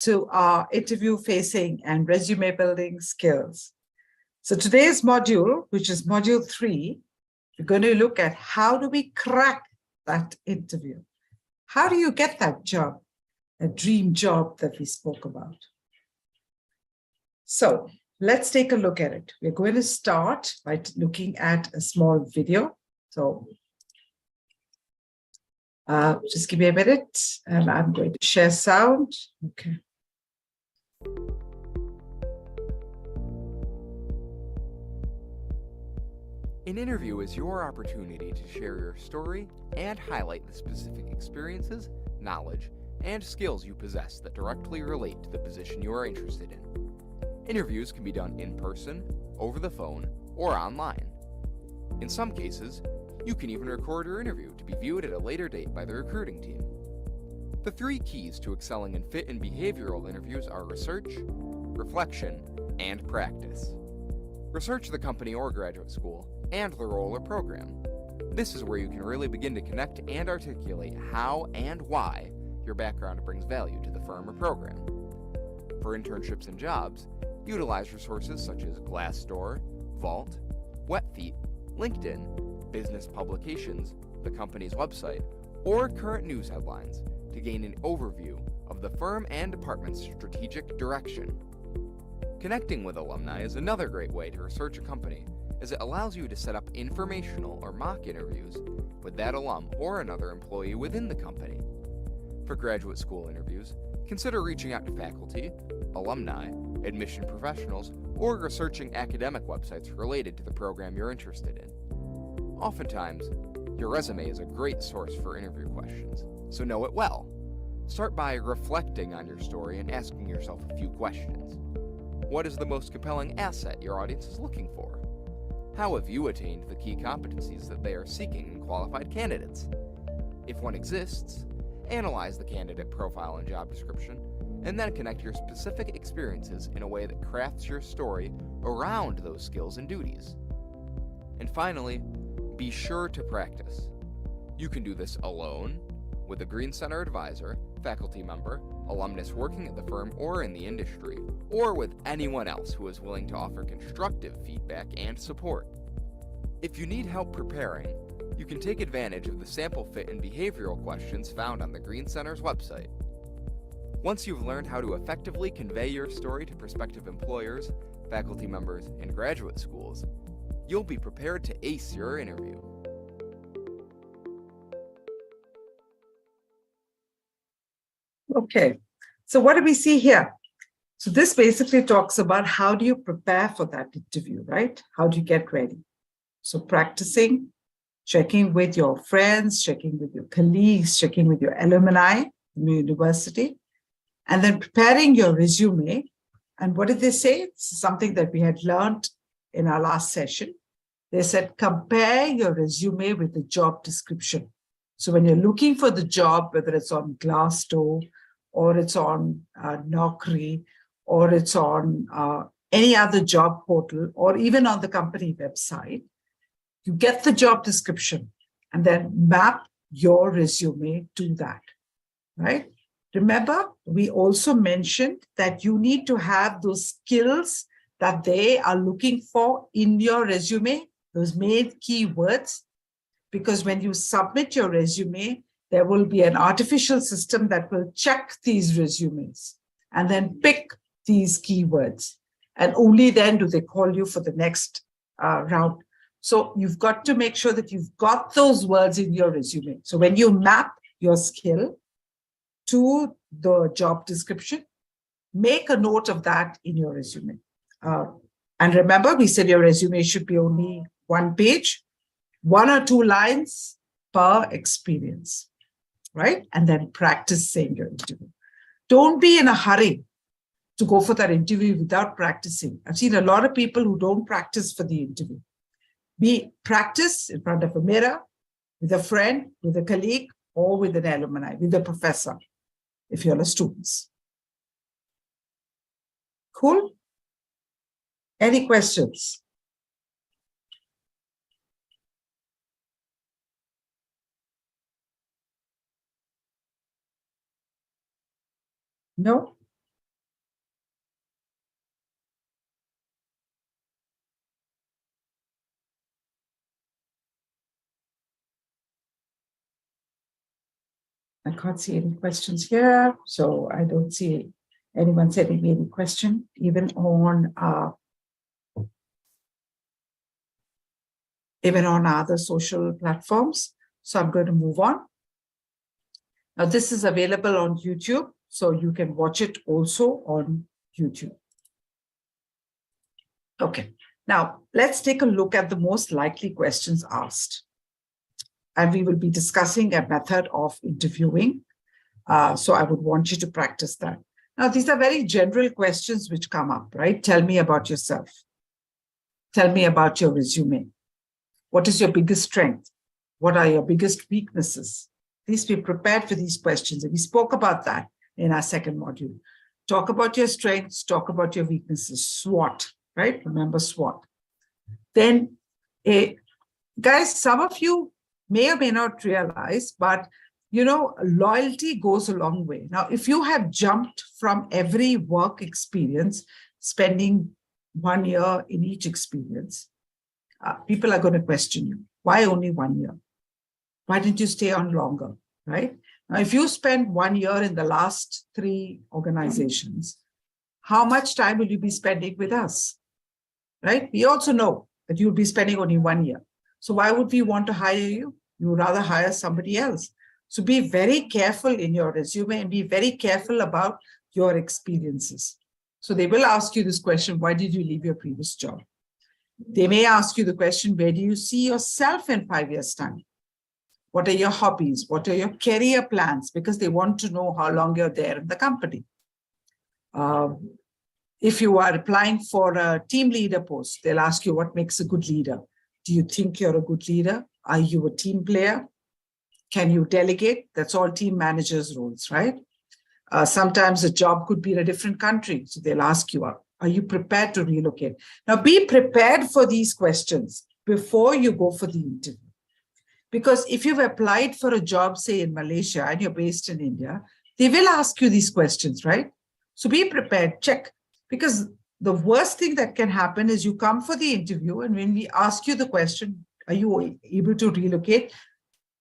to our interview facing and resume building skills. So today's module, which is module 3, we're going to look at how do we crack that interview? How do you get that job, a dream job that we spoke about? So let's take a look at it. We're going to start by looking at a small video. So just give me a minute and I'm going to share sound. Okay. An interview is your opportunity to share your story and highlight the specific experiences, knowledge, and skills you possess that directly relate to the position you are interested in. Interviews can be done in person, over the phone, or online. In some cases, you can even record your interview to be viewed at a later date by the recruiting team. The 3 keys to excelling in fit and behavioral interviews are research, reflection, and practice. Research the company or graduate school and the role or program. This is where you can really begin to connect and articulate how and why your background brings value to the firm or program. For internships and jobs, utilize resources such as Glassdoor, Vault, WetFeet, LinkedIn, business publications, the company's website, or current news headlines to gain an overview of the firm and department's strategic direction. Connecting with alumni is another great way to research a company, as it allows you to set up informational or mock interviews with that alum or another employee within the company. For graduate school interviews, consider reaching out to faculty, alumni, admission professionals, or researching academic websites related to the program you're interested in. Oftentimes, your resume is a great source for interview questions, so know it well. Start by reflecting on your story and asking yourself a few questions. What is the most compelling asset your audience is looking for? How have you attained the key competencies that they are seeking in qualified candidates? If one exists, analyze the candidate profile and job description, and then connect your specific experiences in a way that crafts your story around those skills and duties. And finally, be sure to practice. You can do this alone, with a Green Center advisor, faculty member, alumnus working at the firm or in the industry, or with anyone else who is willing to offer constructive feedback and support. If you need help preparing, you can take advantage of the sample fit and behavioral questions found on the Green Center's website. Once you've learned how to effectively convey your story to prospective employers, faculty members, and graduate schools, you'll be prepared to ace your interview. Okay, so what do we see here? So this basically talks about how do you prepare for that interview, right? How do you get ready? So practicing, checking with your friends, checking with your colleagues, checking with your alumni from your university, and then preparing your resume. And what did they say? This is something that we had learned in our last session. They said, compare your resume with the job description. So when you're looking for the job, whether it's on Glassdoor, or it's on Naukri, or it's on any other job portal, or even on the company website, you get the job description and then map your resume to that, right? Remember, we also mentioned that you need to have those skills that they are looking for in your resume, those main keywords, because when you submit your resume, there will be an artificial system that will check these resumes and then pick these keywords. And only then do they call you for the next round. So you've got to make sure that you've got those words in your resume. So when you map your skill to the job description, make a note of that in your resume. And remember, we said your resume should be only 1 page, 1 or 2 lines per experience, right? And then practice saying your interview. Don't be in a hurry to go for that interview without practicing. I've seen a lot of people who don't practice for the interview. Practice in front of a mirror, with a friend, with a colleague, or with an alumni, with a professor, if you're a student. Cool? Any questions? No? I can't see any questions here, so I don't see anyone sending me any question, even on other social platforms. So I'm going to move on. Now, this is available on YouTube, so you can watch it also on YouTube. Okay, now let's take a look at the most likely questions asked. And we will be discussing a method of interviewing. So I would want you to practice that. Now, these are very general questions which come up, right? Tell me about yourself. Tell me about your resume. What is your biggest strength? What are your biggest weaknesses? Please be prepared for these questions. And we spoke about that in our second module. Talk about your strengths, talk about your weaknesses. SWOT, right? Remember SWOT. Then, guys, some of you may or may not realize, but loyalty goes a long way. Now, if you have jumped from every work experience, spending 1 year in each experience, people are going to question you. Why only 1 year? Why didn't you stay on longer, right? Now, if you spend 1 year in the last 3 organizations, how much time will you be spending with us, right? We also know that you'll be spending only 1 year. So why would we want to hire you? You would rather hire somebody else. So be very careful in your resume and be very careful about your experiences. So they will ask you this question, why did you leave your previous job? They may ask you the question, where do you see yourself in 5 years' time? What are your hobbies? What are your career plans? Because they want to know how long you're there in the company. If you are applying for a team leader post, they'll ask you what makes a good leader. Do you think you're a good leader? Are you a team player? Can you delegate? That's all team managers' roles, right? Sometimes a job could be in a different country. So they'll ask you, are you prepared to relocate? Now, be prepared for these questions before you go for the interview. Because if you've applied for a job, say in Malaysia, and you're based in India, they will ask you these questions, right? So be prepared, check. Because the worst thing that can happen is you come for the interview, and when we ask you the question, are you able to relocate?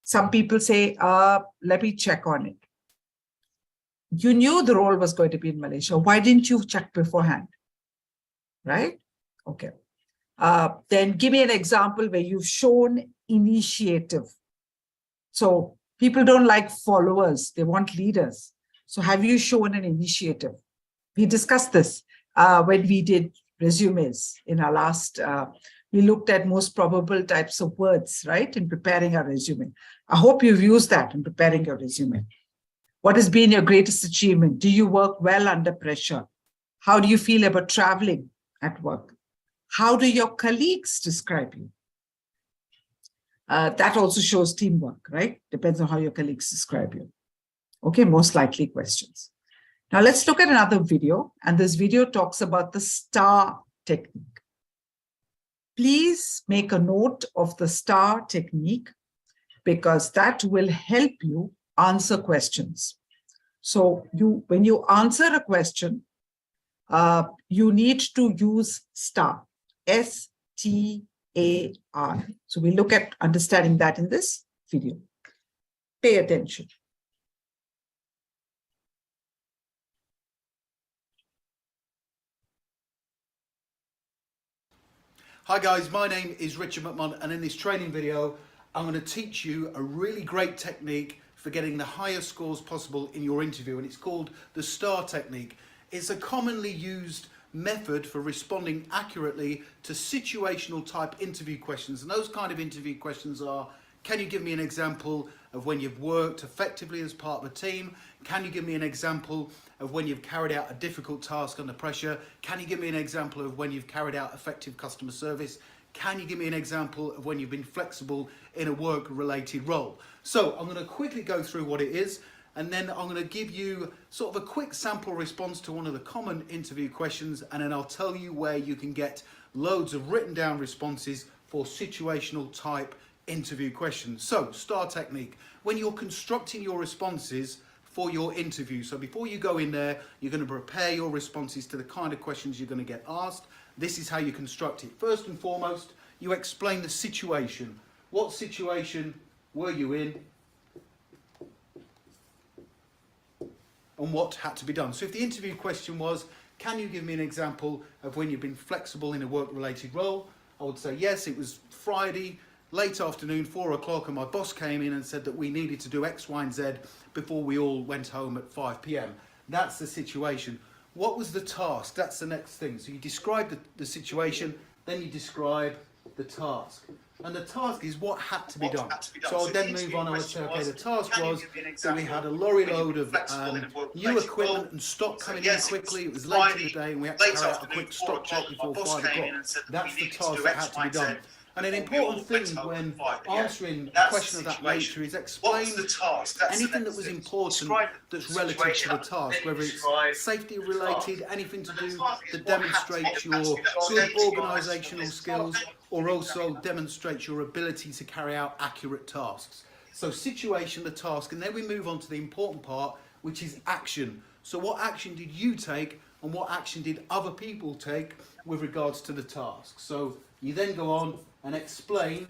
Some people say, let me check on it. You knew the role was going to be in Malaysia. Why didn't you check beforehand? Right? Okay. Then give me an example where you've shown initiative. So people don't like followers. They want leaders. So have you shown an initiative? We discussed this when we did resumes in our last, we looked at most probable types of words, right, in preparing our resume. I hope you've used that in preparing your resume. What has been your greatest achievement? Do you work well under pressure? How do you feel about traveling at work? How do your colleagues describe you? That also shows teamwork, right? Depends on how your colleagues describe you. Okay, most likely questions. Now let's look at another video, and this video talks about the STAR technique. Please make a note of the STAR technique because that will help you answer questions. So when you answer a question, you need to use STAR, S-T-A-R. So we look at understanding that in this video. Pay attention. Hi guys, my name is Richard McMahon, and in this training video I'm going to teach you a really great technique for getting the highest scores possible in your interview, and it's called the STAR technique. It's a commonly used method for responding accurately to situational type interview questions, and those kind of interview questions are: can you give me an example of when you've worked effectively as part of a team? Can you give me an example of when you've carried out a difficult task under pressure? Can you give me an example of when you've carried out effective customer service? Can you give me an example of when you've been flexible in a work-related role? So I'm going to quickly go through what it is, and then I'm going to give you sort of a quick sample response to one of the common interview questions, and then I'll tell you where you can get loads of written down responses for situational type interview questions. So, STAR technique. When you're constructing your responses for your interview, so before you go in there, you're going to prepare your responses to the kind of questions you're going to get asked. This is how you construct it. First and foremost, you explain the situation. What situation were you in? and what had to be done. So if the interview question was, can you give me an example of when you've been flexible in a work-related role? I would say, yes, it was Friday, late afternoon, 4 o'clock, and my boss came in and said that we needed to do X, Y, and Z before we all went home at 5 p.m. That's the situation. What was the task? That's the next thing. So you describe the situation, then you describe the task. And the task is what had to be done. So I'll then move on and I'll say, okay, the task was that we had a lorry load of new equipment and stock coming in quickly. It was late in the day and we had to carry out a quick stock check before 5 o'clock. That's the task that had to be done. And an important thing when answering a question of that nature is explain anything that was important that's relative to the task, whether it's safety related, anything to do that demonstrates your good organisational skills, or also demonstrates your ability to carry out accurate tasks. So situation, the task, and then we move on to the important part, which is action. So what action did you take and what action did other people take with regards to the task? So you then go on and explain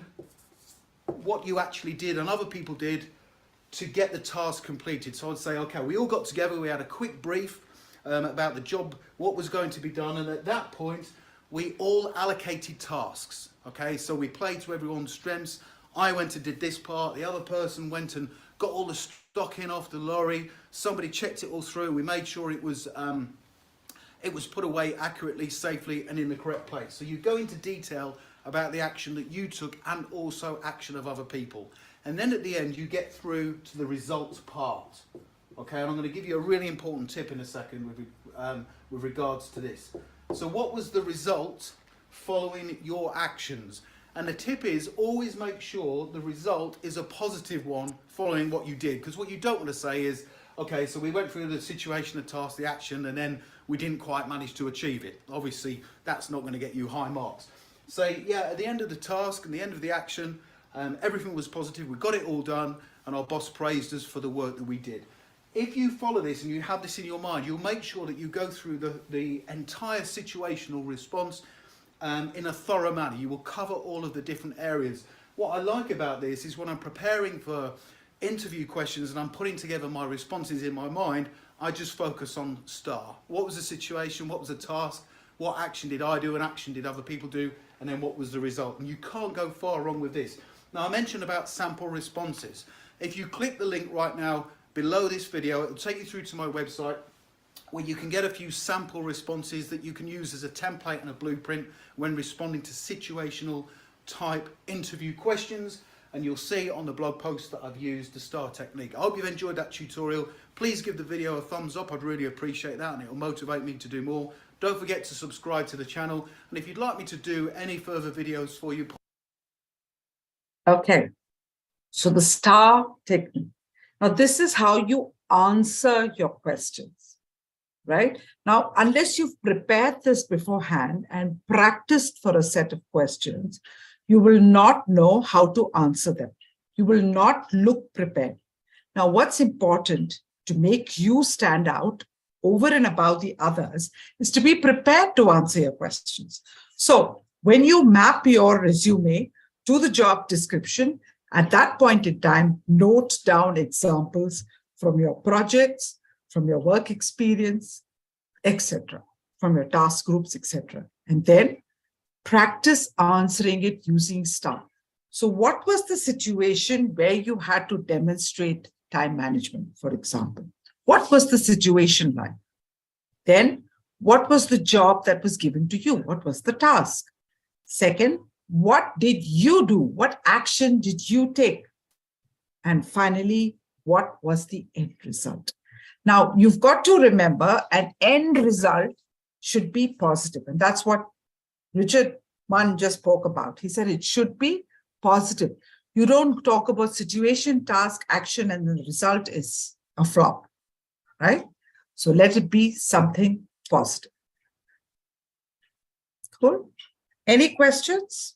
what you actually did and other people did to get the task completed. So I'd say, okay, we all got together, we had a quick brief about the job, what was going to be done, and at that point, we all allocated tasks, okay? So we played to everyone's strengths. I went and did this part, the other person went and got all the stock in off the lorry, somebody checked it all through, we made sure it was put away accurately, safely, and in the correct place. So you go into detail about the action that you took and also action of other people. And then at the end, you get through to the results part. Okay, and I'm going to give you a really important tip in a second with regards to this. So what was the result following your actions? And the tip is always make sure the result is a positive one following what you did. Because what you don't want to say is, okay, so we went through the situation, the task, the action, and then we didn't quite manage to achieve it. Obviously, that's not going to get you high marks. Say, yeah, at the end of the task and the end of the action, everything was positive, we got it all done, and our boss praised us for the work that we did. If you follow this and you have this in your mind, you'll make sure that you go through the entire situational response in a thorough manner. You will cover all of the different areas. What I like about this is when I'm preparing for interview questions and I'm putting together my responses in my mind, I just focus on STAR. What was the situation? What was the task? What action did I do and action did other people do? And then what was the result? And you can't go far wrong with this. Now, I mentioned about sample responses. If you click the link right now below this video, it will take you through to my website where you can get a few sample responses that you can use as a template and a blueprint when responding to situational type interview questions. And you'll see on the blog post that I've used the STAR technique. I hope you've enjoyed that tutorial. Please give the video a thumbs up. I'd really appreciate that and it will motivate me to do more. Don't forget to subscribe to the channel. And if you'd like me to do any further videos for you. Okay, so the STAR technique. Now, this is how you answer your questions, right? Now, unless you've prepared this beforehand and practiced for a set of questions, you will not know how to answer them. You will not look prepared. Now, what's important to make you stand out over and above the others is to be prepared to answer your questions. So when you map your resume to the job description, at that point in time, note down examples from your projects, from your work experience, etc., from your task groups, etc. And then practice answering it using STAR. So what was the situation where you had to demonstrate time management, for example? What was the situation like? Then, what was the job that was given to you? What was the task? Second, what did you do? What action did you take? And finally, what was the end result? Now, you've got to remember an end result should be positive. And that's what Richard Munn just spoke about. He said it should be positive. You don't talk about situation, task, action, and the result is a flop, right? So let it be something positive. Cool. Any questions?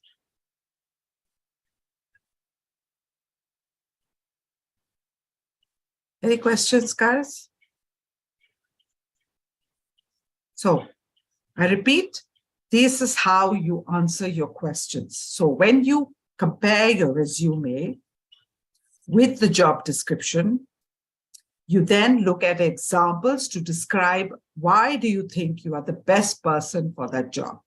Any questions, guys? So I repeat, this is how you answer your questions. So when you compare your resume with the job description, You then look at examples to describe why do you think you are the best person for that job.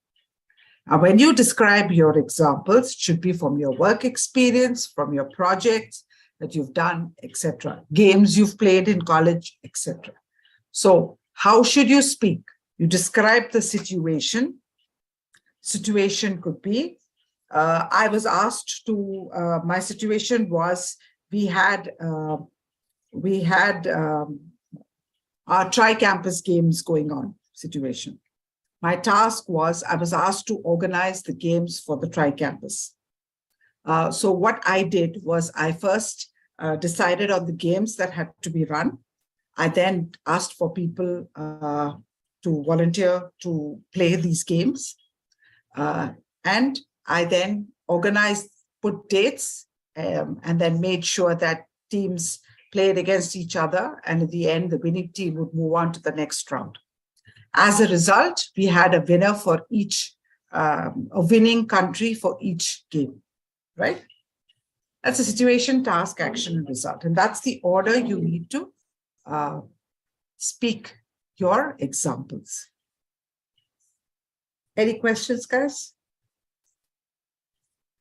And when you describe your examples, it should be from your work experience, from your projects that you've done, etc., games you've played in college, etc. So how should you speak? You describe the situation. Situation could be, I was asked to, my situation was, we had our tri-campus games going on situation. My task was, I was asked to organize the games for the tri-campus. So what I did was I first decided on the games that had to be run. I then asked for people to volunteer to play these games. And I then organized, put dates, and then made sure that teams played against each other. And at the end, the winning team would move on to the next round. As a result, we had a winner for each, a winning country for each game, right? That's a situation, task, action, and result. And that's the order you need to speak your examples. Any questions, guys?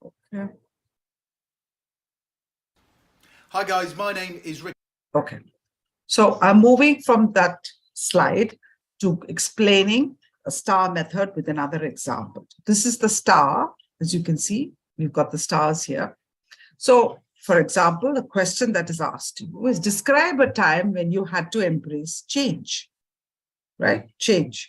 Okay. Hi guys, my name is Rick. Okay. So I'm moving from that slide to explaining a star method with another example. This is the star, as you can see, we've got the stars here. So, for example, a question that is asked you is describe a time when you had to embrace change, right? Change.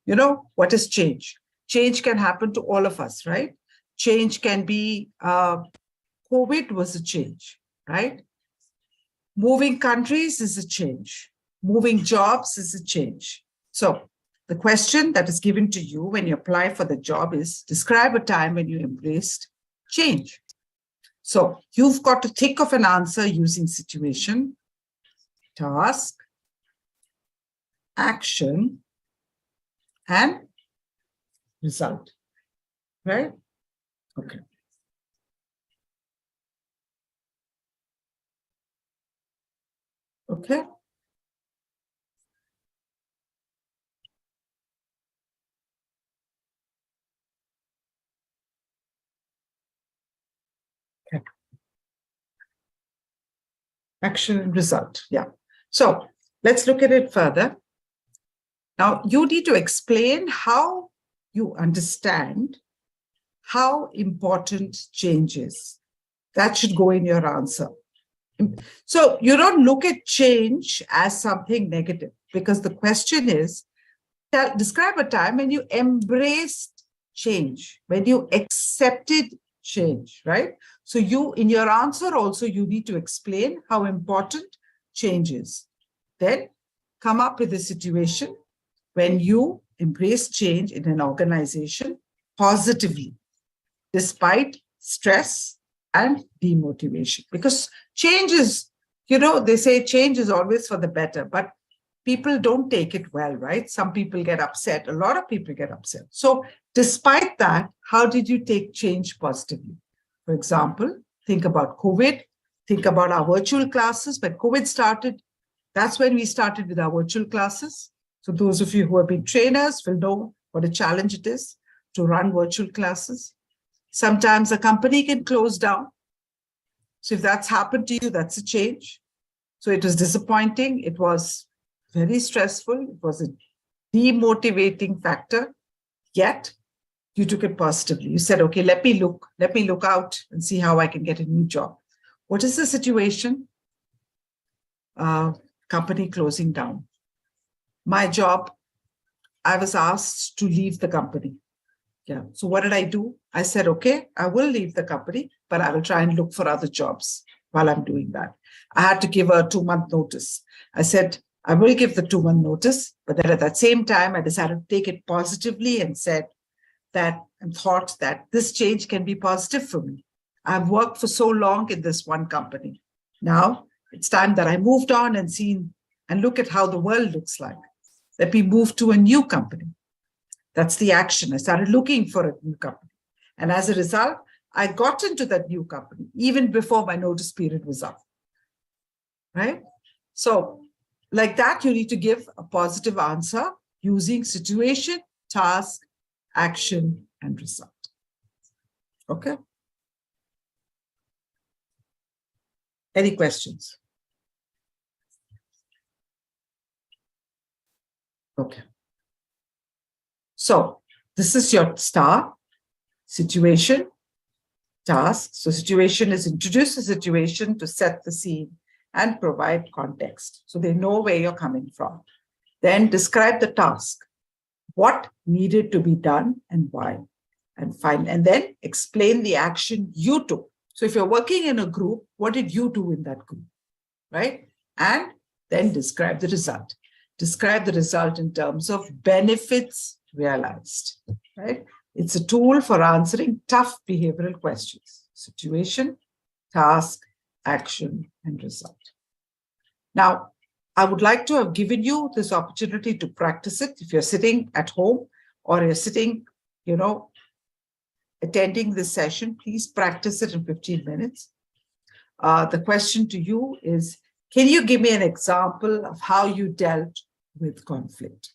You know, what is change? Change can happen to all of us, right? Change can be, COVID was a change, right? Moving countries is a change. Moving jobs is a change. So the question that is given to you when you apply for the job is describe a time when you embraced change. So you've got to think of an answer using situation, task, action, and result, right? Okay. Okay. Okay. Action and result. Yeah. So let's look at it further. Now you need to explain how you understand how important change is. That should go in your answer. So you don't look at change as something negative, because the question is, describe a time when you embraced change, when you accepted change, right? So you, in your answer also, you need to explain how important change is. Then come up with a situation when you embrace change in an organization positively, despite stress and demotivation. Because change is, you know, they say change is always for the better, but people don't take it well, right? Some people get upset. A lot of people get upset. So despite that, how did you take change positively? For example, think about COVID, think about our virtual classes. When COVID started, that's when we started with our virtual classes. So those of you who have been trainers will know what a challenge it is to run virtual classes. Sometimes a company can close down. So if that's happened to you, that's a change. So it was disappointing. It was very stressful. It was a demotivating factor. Yet you took it positively. You said, okay, let me look out and see how I can get a new job. What is the situation? Company closing down. My job, I was asked to leave the company. Yeah. So what did I do? I said, okay, I will leave the company, but I will try and look for other jobs while I'm doing that. I had to give a 2-month notice. I said, I will give the 2-month notice, but then at that same time, I decided to take it positively and said that and thought that this change can be positive for me. I've worked for so long in this one company. Now it's time that I moved on and seen and look at how the world looks like. Let me move to a new company. That's the action. I started looking for a new company. And as a result, I got into that new company even before my notice period was up. Right? So like that, you need to give a positive answer using situation, task, action, and result. Okay. Any questions? Okay. So this is your star, situation, task. So situation is introduce the situation to set the scene and provide context, so they know where you're coming from. Then describe the task, what needed to be done and why. And then explain the action you took. So if you're working in a group, what did you do in that group, right? And then describe the result. Describe the result in terms of benefits realized, right? It's a tool for answering tough behavioral questions: situation, task, action, and result. Now, I would like to have given you this opportunity to practice it. If you're sitting at home or you're sitting, attending this session, please practice it in 15 minutes. The question to you is, can you give me an example of how you dealt with conflict?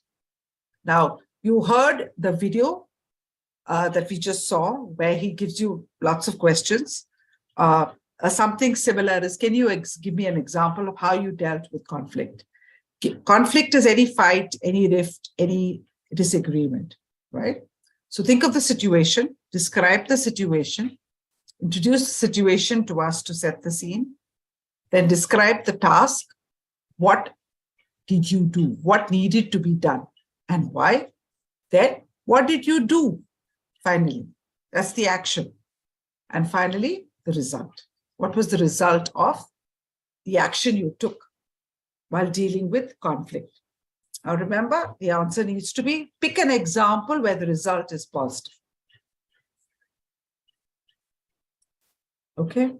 Now, you heard the video that we just saw where he gives you lots of questions. Something similar is, can you give me an example of how you dealt with conflict? Conflict is any fight, any rift, any disagreement, right? So think of the situation, describe the situation, introduce the situation to us to set the scene, then describe the task. What did you do? What needed to be done and why? Then what did you do? Finally, that's the action. And finally, the result. What was the result of the action you took while dealing with conflict? Now remember, the answer needs to be, pick an example where the result is positive. Okay.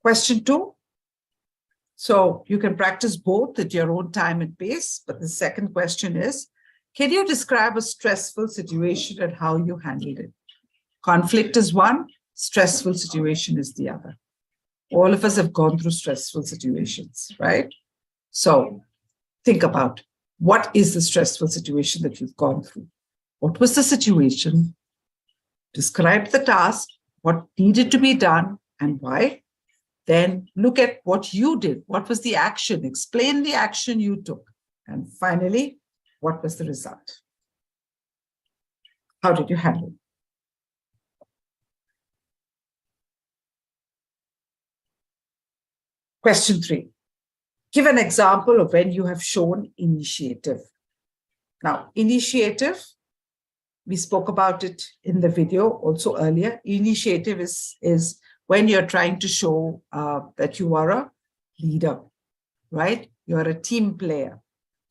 Question 2. So you can practice both at your own time and pace. But the second question is, can you describe a stressful situation and how you handled it? Conflict is one, stressful situation is the other. All of us have gone through stressful situations, right? So think about, what is the stressful situation that you've gone through? What was the situation? Describe the task, what needed to be done and why. Then look at what you did. What was the action? Explain the action you took. And finally, what was the result? How did you handle it? Question 3. Give an example of when you have shown initiative. Now, initiative, we spoke about it in the video also earlier. Initiative is when you're trying to show that you are a leader, right? You're a team player.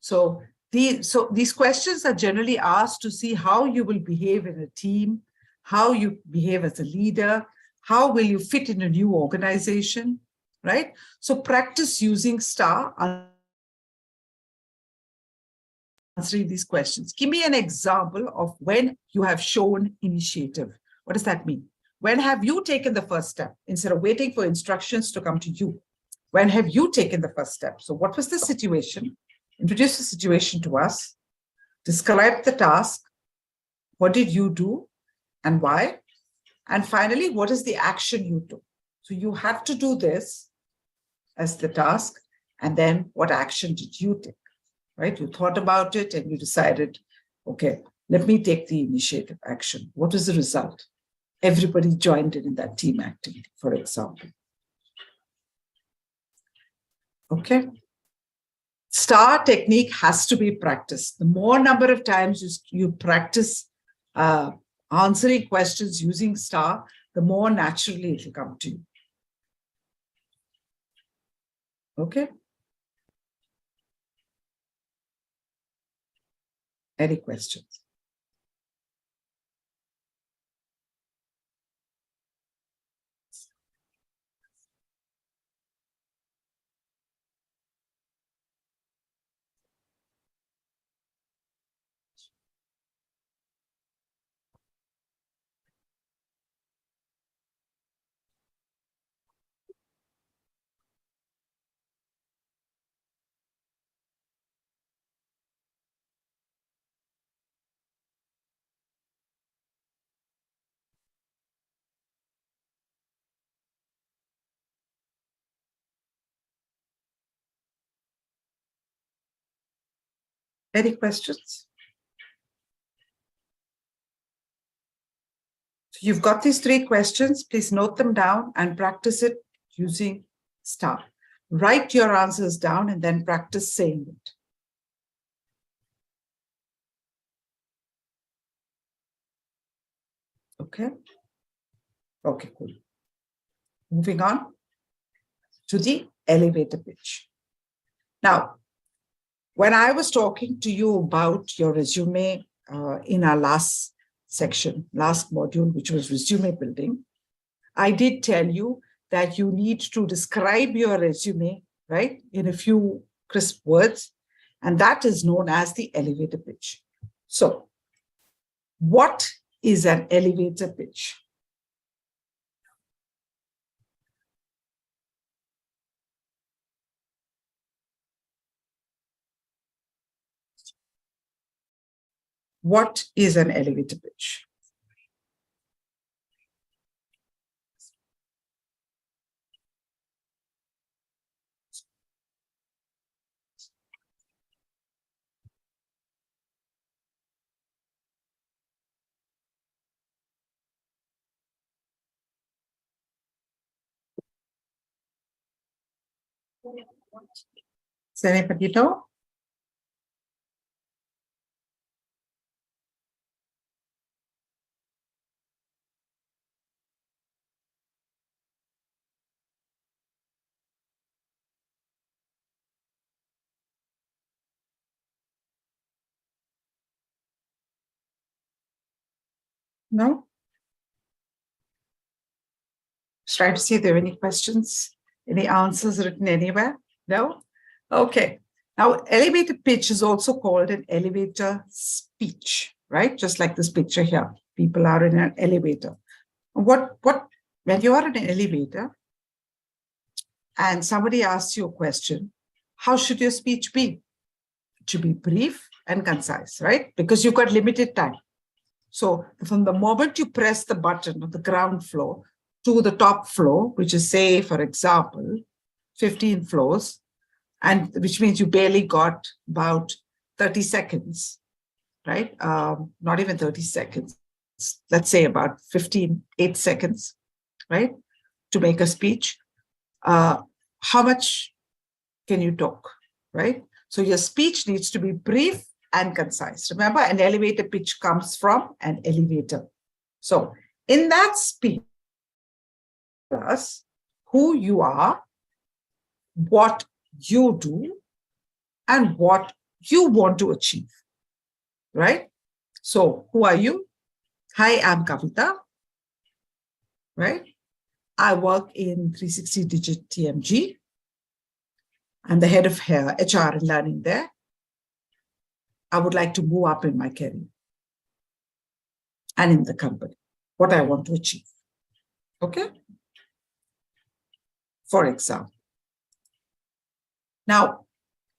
So these questions are generally asked to see how you will behave in a team, how you behave as a leader, how will you fit in a new organization, right? So practice using STAR answering these questions. Give me an example of when you have shown initiative. What does that mean? When have you taken the first step instead of waiting for instructions to come to you? When have you taken the first step? So what was the situation? Introduce the situation to us. Describe the task. What did you do and why? And finally, what is the action you took? So you have to do this as the task. And then what action did you take? Right? You thought about it and you decided, okay, let me take the initiative action. What is the result? Everybody joined in that team activity, for example. Okay. STAR technique has to be practiced. The more number of times you practice answering questions using STAR, the more naturally it will come to you. Okay. Any questions? Any questions? So you've got these 3 questions. Please note them down and practice it using STAR. Write your answers down and then practice saying it. Okay? Okay, cool. Moving on to the elevator pitch. Now, when I was talking to you about your resume in our last section, last module, which was resume building, I did tell you that you need to describe your resume, right, in a few crisp words, and that is known as the elevator pitch. So, what is an elevator pitch? What is an elevator pitch? Does anybody know? No? Just trying to see if there are any questions, any answers written anywhere. No? Okay. Now, elevator pitch is also called an elevator speech, right? Just like this picture here. People are in an elevator. When you are in an elevator and somebody asks you a question, how should your speech be? It should be brief and concise, right? Because you've got limited time. So from the moment you press the button on the ground floor to the top floor, which is, say, for example, 15 floors, and which means you barely got about 30 seconds, right? Not even 30 seconds. Let's say about 8 seconds, right? To make a speech. How much can you talk, right? So your speech needs to be brief and concise. Remember, an elevator pitch comes from an elevator. So in that speech, us who you are, what you do, and what you want to achieve, right? So who are you? Hi, I'm Kavita, right? I work in 360DigiTMG. I'm the head of HR and learning there. I would like to move up in my career and in the company, what I want to achieve. Okay? For example. Now,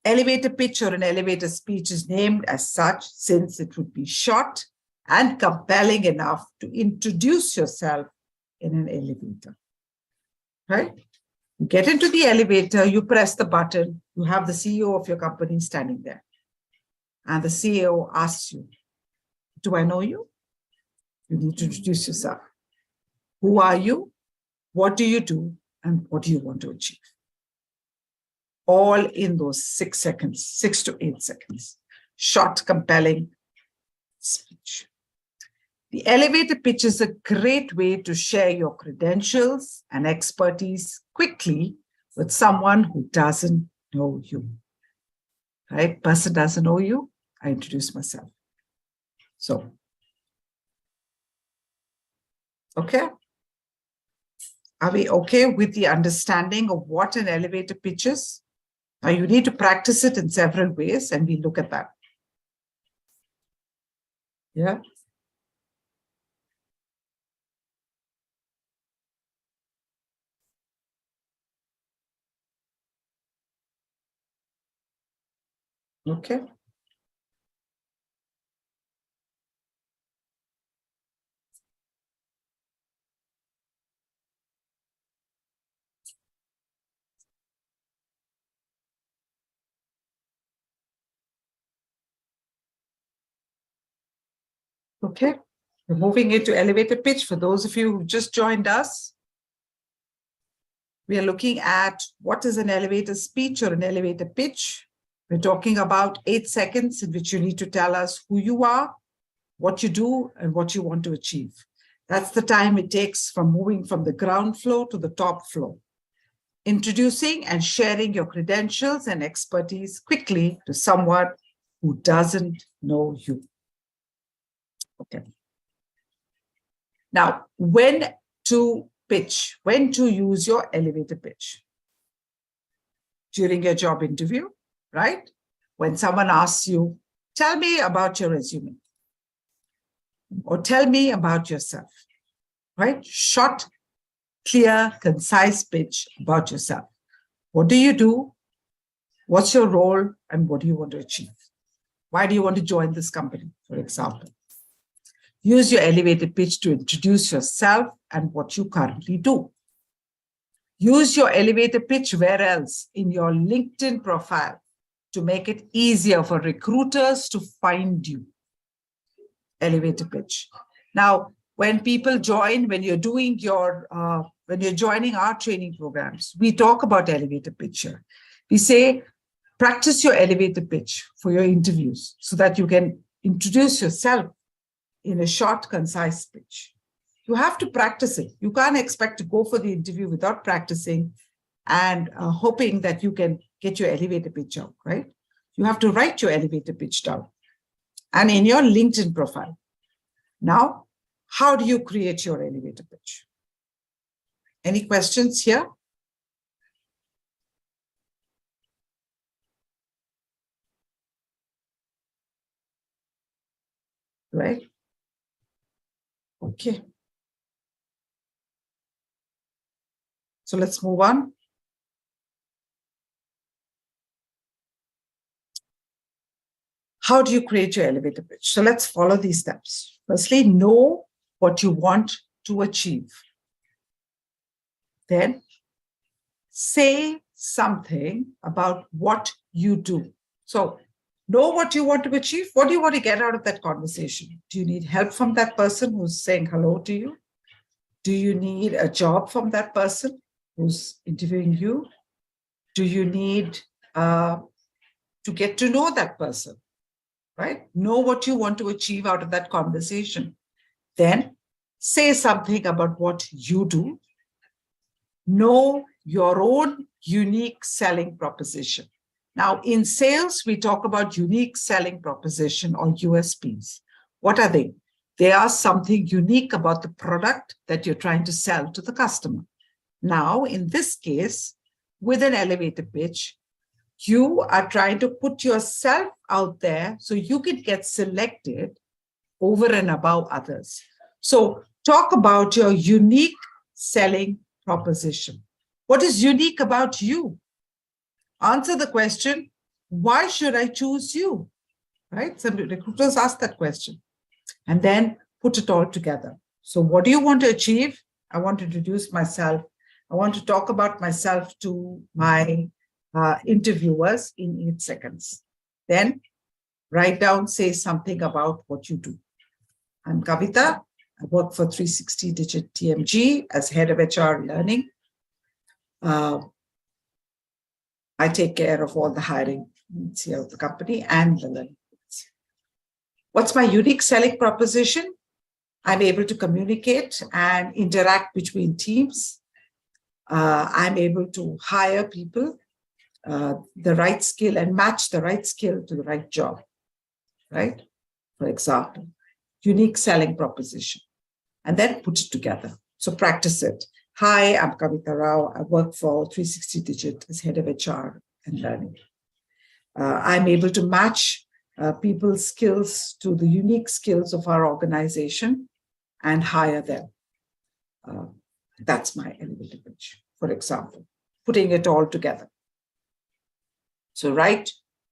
elevator pitch or an elevator speech is named as such since it would be short and compelling enough to introduce yourself in an elevator. Right? You get into the elevator, you press the button, you have the CEO of your company standing there. And the CEO asks you, do I know you? You need to introduce yourself. Who are you? What do you do? And what do you want to achieve? All in those 6 seconds, 6 to 8 seconds. Short, compelling speech. The elevator pitch is a great way to share your credentials and expertise quickly with someone who doesn't know you. Right? Person doesn't know you, I introduce myself. So, okay. Are we okay with the understanding of what an elevator pitch is? Now, you need to practice it in several ways, and we look at that. Yeah. Okay. Okay, we're moving into elevator pitch. For those of you who just joined us, we are looking at what is an elevator speech or an elevator pitch. We're talking about 8 seconds in which you need to tell us who you are, what you do, and what you want to achieve. That's the time it takes from moving from the ground floor to the top floor. Introducing and sharing your credentials and expertise quickly to someone who doesn't know you. Okay. Now, when to pitch, when to use your elevator pitch? During your job interview, right? When someone asks you, tell me about your resume, or tell me about yourself, right? Short, clear, concise pitch about yourself. What do you do? What's your role? And what do you want to achieve? Why do you want to join this company, for example? Use your elevator pitch to introduce yourself and what you currently do. Use your elevator pitch where else? In your LinkedIn profile to make it easier for recruiters to find you. Elevator pitch. Now, when people join, when you're joining our training programs, we talk about elevator pitch here. We say, practice your elevator pitch for your interviews so that you can introduce yourself in a short, concise pitch. You have to practice it. You can't expect to go for the interview without practicing and hoping that you can get your elevator pitch out, right? You have to write your elevator pitch down and in your LinkedIn profile. Now, how do you create your elevator pitch? Any questions here? Right? Okay. So let's move on. How do you create your elevator pitch? So let's follow these steps. Firstly, know what you want to achieve. Then say something about what you do. So know what you want to achieve. What do you want to get out of that conversation? Do you need help from that person who's saying hello to you? Do you need a job from that person who's interviewing you? Do you need to get to know that person, right? Know what you want to achieve out of that conversation. Then say something about what you do. Know your own unique selling proposition. Now, in sales, we talk about unique selling proposition or USPs. What are they? They are something unique about the product that you're trying to sell to the customer. Now, in this case, with an elevator pitch, you are trying to put yourself out there so you can get selected over and above others. So talk about your unique selling proposition. What is unique about you? Answer the question, why should I choose you? Right? Some recruiters ask that question and then put it all together. So what do you want to achieve? I want to introduce myself. I want to talk about myself to my interviewers in 8 seconds. Then write down, say something about what you do. I'm Kavita. I work for 360DigiTMG as head of HR learning. I take care of all the hiring needs here of the company and the learning needs. What's my unique selling proposition? I'm able to communicate and interact between teams. I'm able to hire people, the right skill and match the right skill to the right job, right? For example, unique selling proposition, and then put it together. So practice it. Hi, I'm Kavita Rao. I work for 360Digit as head of HR and learning. I'm able to match people's skills to the unique skills of our organization and hire them. That's my elevator pitch, for example, putting it all together. So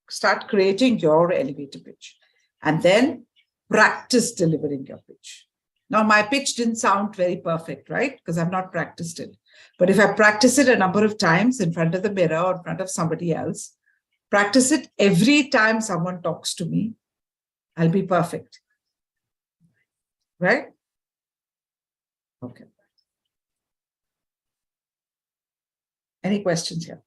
start creating your elevator pitch and then practice delivering your pitch. Now, my pitch didn't sound very perfect, right? Because I've not practiced it. But if I practice it a number of times in front of the mirror or in front of somebody else, practice it every time someone talks to me, I'll be perfect. right? Okay. Any questions here?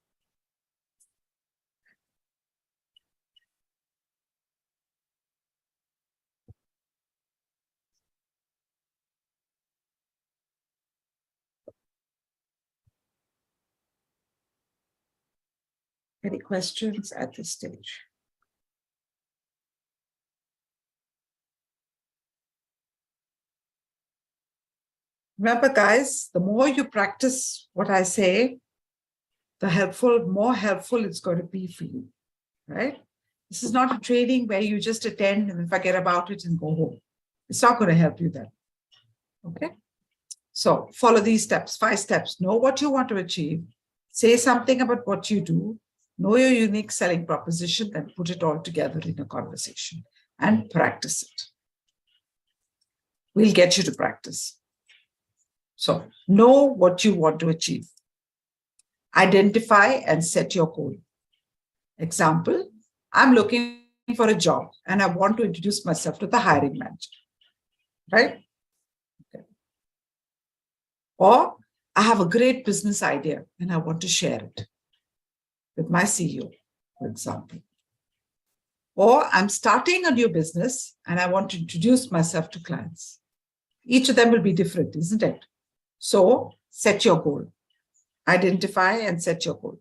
Any questions at this stage? Remember, guys, the more you practice what I say, the more helpful it's going to be for you, right? This is not a training where you just attend and forget about it and go home. It's not going to help you then. Okay? So follow these steps, 5 steps. Know what you want to achieve. Say something about what you do. Know your unique selling proposition, then put it all together in a conversation and practice it. We'll get you to practice. So know what you want to achieve. Identify and set your goal. Example, I'm looking for a job and I want to introduce myself to the hiring manager, right? Okay. Or I have a great business idea and I want to share it with my CEO, for example. Or I'm starting a new business and I want to introduce myself to clients. Each of them will be different, isn't it? So set your goal. Identify and set your goal.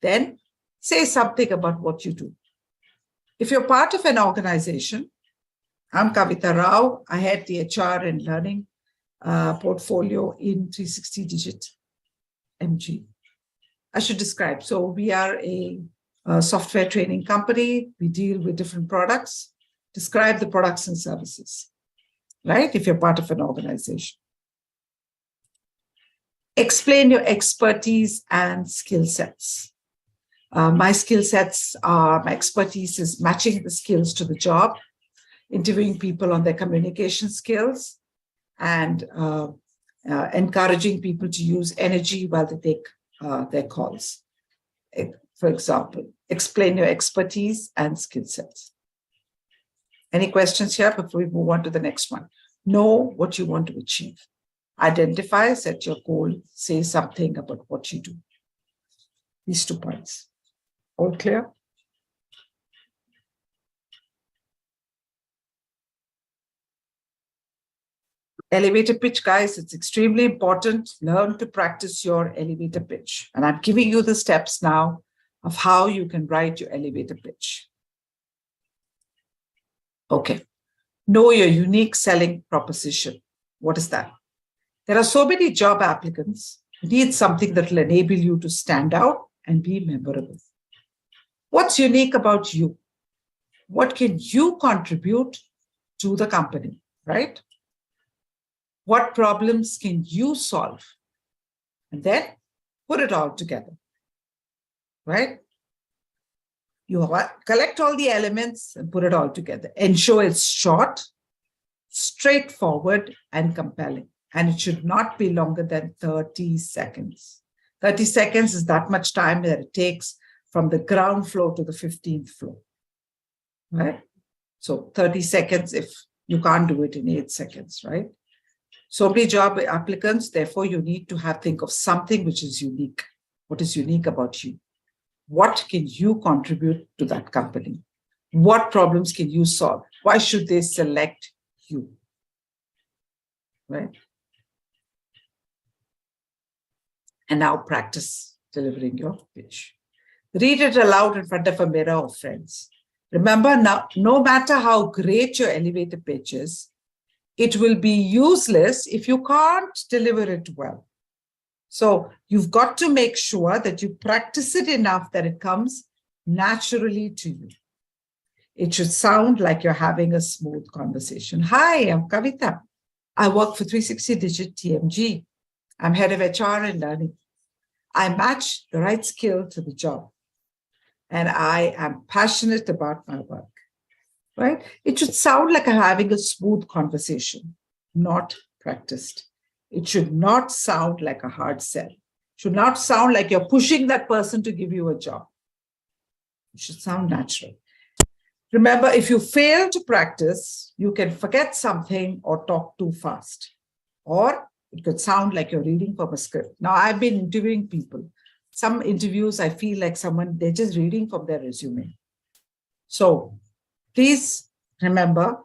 Then say something about what you do. If you're part of an organization, I'm Kavita Rao. I head the HR and learning portfolio in 360DigiTMG. I should describe. So we are a software training company. We deal with different products. Describe the products and services, right? If you're part of an organization. Explain your expertise and skill sets. My skill sets are, my expertise is matching the skills to the job, interviewing people on their communication skills, and encouraging people to use energy while they take their calls. For example, explain your expertise and skill sets. Any questions here before we move on to the next one? Know what you want to achieve. Identify, set your goal, say something about what you do. These 2 points. All clear? Elevator pitch, guys, it's extremely important. Learn to practice your elevator pitch. And I'm giving you the steps now of how you can write your elevator pitch. Okay. Know your unique selling proposition. What is that? There are so many job applicants who need something that will enable you to stand out and be memorable. What's unique about you? What can you contribute to the company, right? What problems can you solve? And then put it all together, right? You collect all the elements and put it all together. Ensure it's short, straightforward, and compelling. And it should not be longer than 30 seconds. 30 seconds is that much time that it takes from the ground floor to the 15th floor, right? So 30 seconds if you can't do it in 8 seconds, right? So many job applicants, therefore you need to think of something which is unique. What is unique about you? What can you contribute to that company? What problems can you solve? Why should they select you? Right? And now practice delivering your pitch. Read it aloud in front of a mirror or friends. Remember, now, no matter how great your elevator pitch is, it will be useless if you can't deliver it well. So you've got to make sure that you practice it enough that it comes naturally to you. It should sound like you're having a smooth conversation. Hi, I'm Kavita. I work for 360DigiTMG. I'm head of HR and learning. I match the right skill to the job. And I am passionate about my work, right? It should sound like I'm having a smooth conversation, not practiced. It should not sound like a hard sell. It should not sound like you're pushing that person to give you a job. It should sound natural. Remember, if you fail to practice, you can forget something or talk too fast. Or it could sound like you're reading from a script. Now, I've been interviewing people. Some interviews, I feel like they're just reading from their resume. So please remember,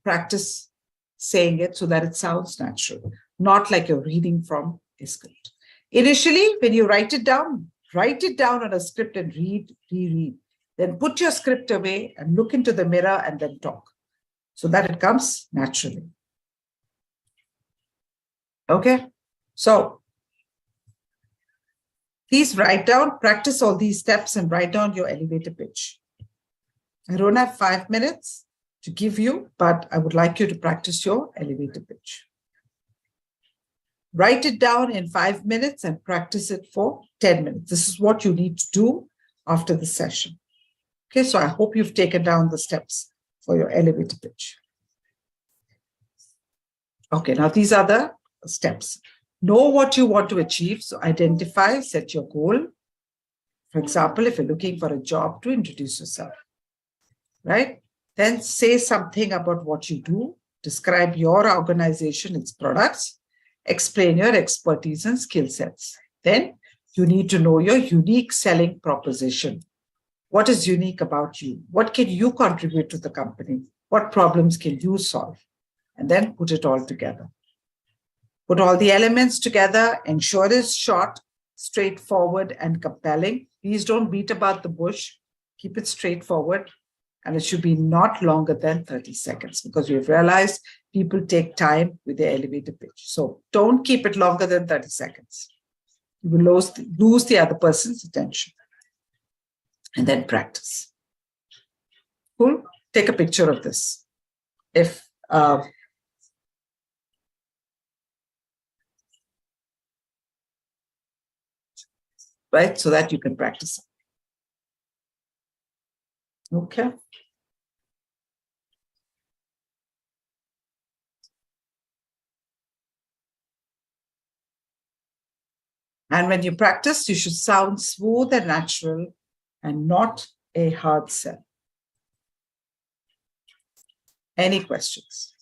practice saying it so that it sounds natural, not like you're reading from a script. Initially, when you write it down on a script and reread. Then put your script away and look into the mirror and then talk so that it comes naturally. Okay, so please practice all these steps and write down your elevator pitch. I don't have 5 minutes to give you, but I would like you to practice your elevator pitch. Write it down in 5 minutes and practice it for 10 minutes. This is what you need to do after the session. Okay, so I hope you've taken down the steps for your elevator pitch. Okay, now these are the steps. Know what you want to achieve. So identify, set your goal. For example, if you're looking for a job, to introduce yourself, right? Then say something about what you do. Describe your organization, its products. Explain your expertise and skill sets. Then you need to know your unique selling proposition. What is unique about you? What can you contribute to the company? What problems can you solve? And then put it all together. Put all the elements together. Ensure it's short, straightforward, and compelling. Please don't beat about the bush. Keep it straightforward. And it should be not longer than 30 seconds because we've realized people take time with their elevator pitch. So don't keep it longer than 30 seconds. You will lose the other person's attention. And then practice. Cool. Take a picture of this. Right, so that you can practice. Okay. And when you practice, you should sound smooth and natural and not a hard sell. Any questions?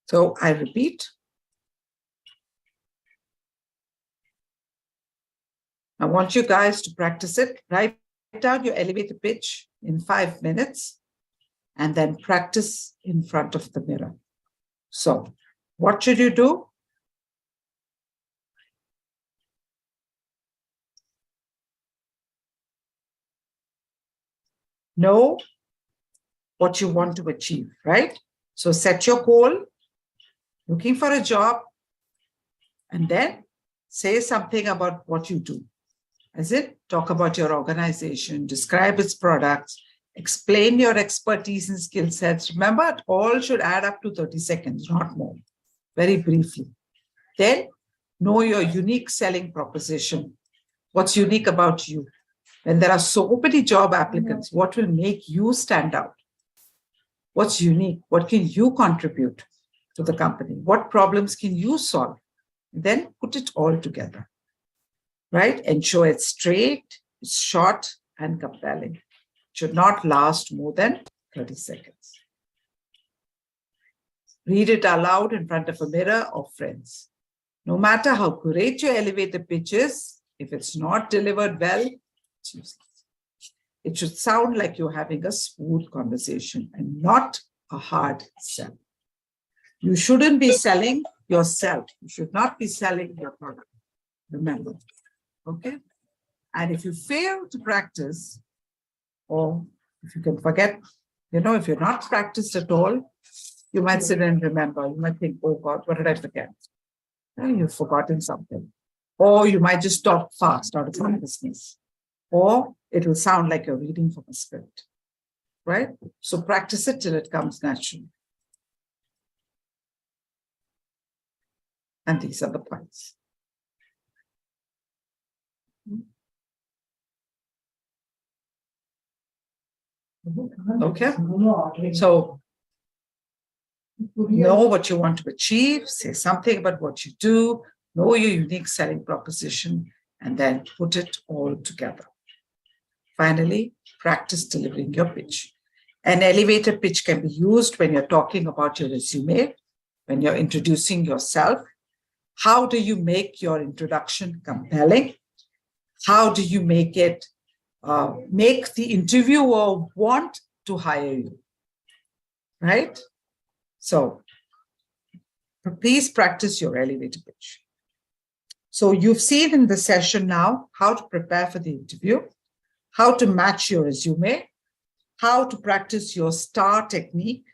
So I repeat. I want you guys to practice it. Write down your elevator pitch in 5 minutes and then practice in front of the mirror. So what should you do? Know what you want to achieve, right? So set your goal, looking for a job, and then say something about what you do. As in, talk about your organization, describe its products, explain your expertise and skill sets. Remember, it all should add up to 30 seconds, not more. Very briefly. Then, know your unique selling proposition. What's unique about you? When there are so many job applicants, what will make you stand out? What's unique? What can you contribute to the company? What problems can you solve? Then put it all together, right? Ensure it's straight, it's short, and compelling. It should not last more than 30 seconds. Read it aloud in front of a mirror or friends. No matter how great your elevator pitch is, if it's not delivered well, it's useless. It should sound like you're having a smooth conversation and not a hard sell. You shouldn't be selling yourself. You should not be selling your product. Remember, okay? And if you fail to practice, or if you can forget, if you're not practiced at all, you might sit and remember. You might think, oh God, what did I forget? You've forgotten something. Or you might just talk fast out of nervousness. Or it will sound like you're reading from a script, right? So practice it till it comes naturally. And these are the points. Okay. So know what you want to achieve, say something about what you do, know your unique selling proposition, and then put it all together. Finally, practice delivering your pitch. An elevator pitch can be used when you're talking about your resume, when you're introducing yourself. How do you make your introduction compelling? How do you make it make the interviewer want to hire you? Right? So please practice your elevator pitch. So you've seen in the session now how to prepare for the interview, how to match your resume, how to practice your STAR technique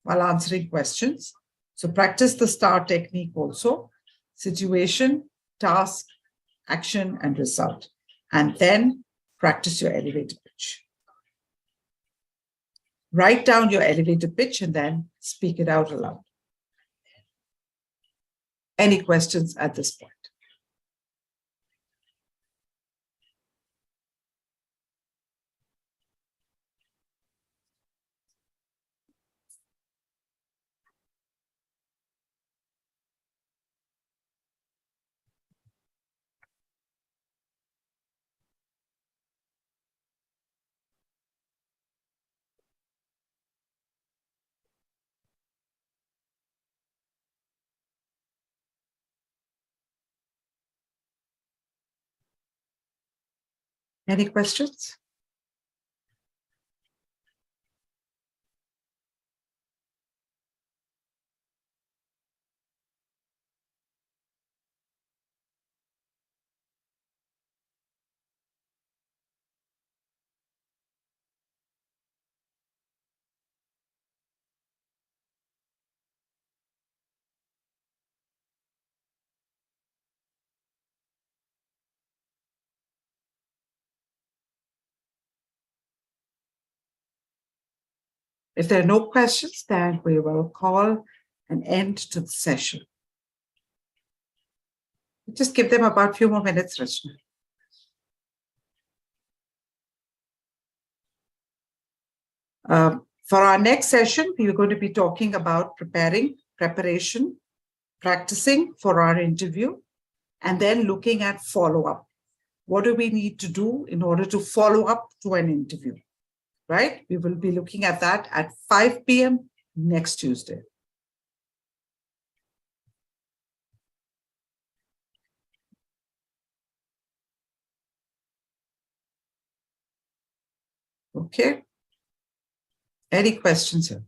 while answering questions. So practice the STAR technique also: situation, task, action, and result. And then practice your elevator pitch. Write down your elevator pitch and then speak it out aloud. Any questions at this point? Any questions? If there are no questions, then we will call an end to the session. Just give them about a few more minutes, Rachna. For our next session, we are going to be talking about preparation, practicing for our interview, and then looking at follow-up. What do we need to do in order to follow up to an interview, right? We will be looking at that at 5 p.m. next Tuesday. Okay. Any questions here?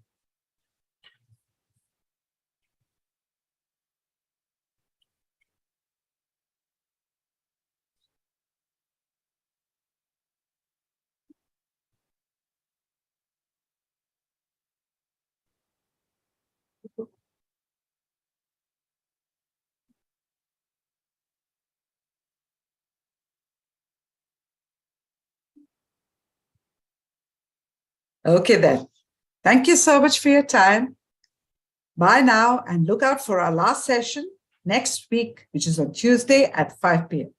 Okay, then. Thank you so much for your time. Bye now, and look out for our last session next week, which is on Tuesday at 5 p.m.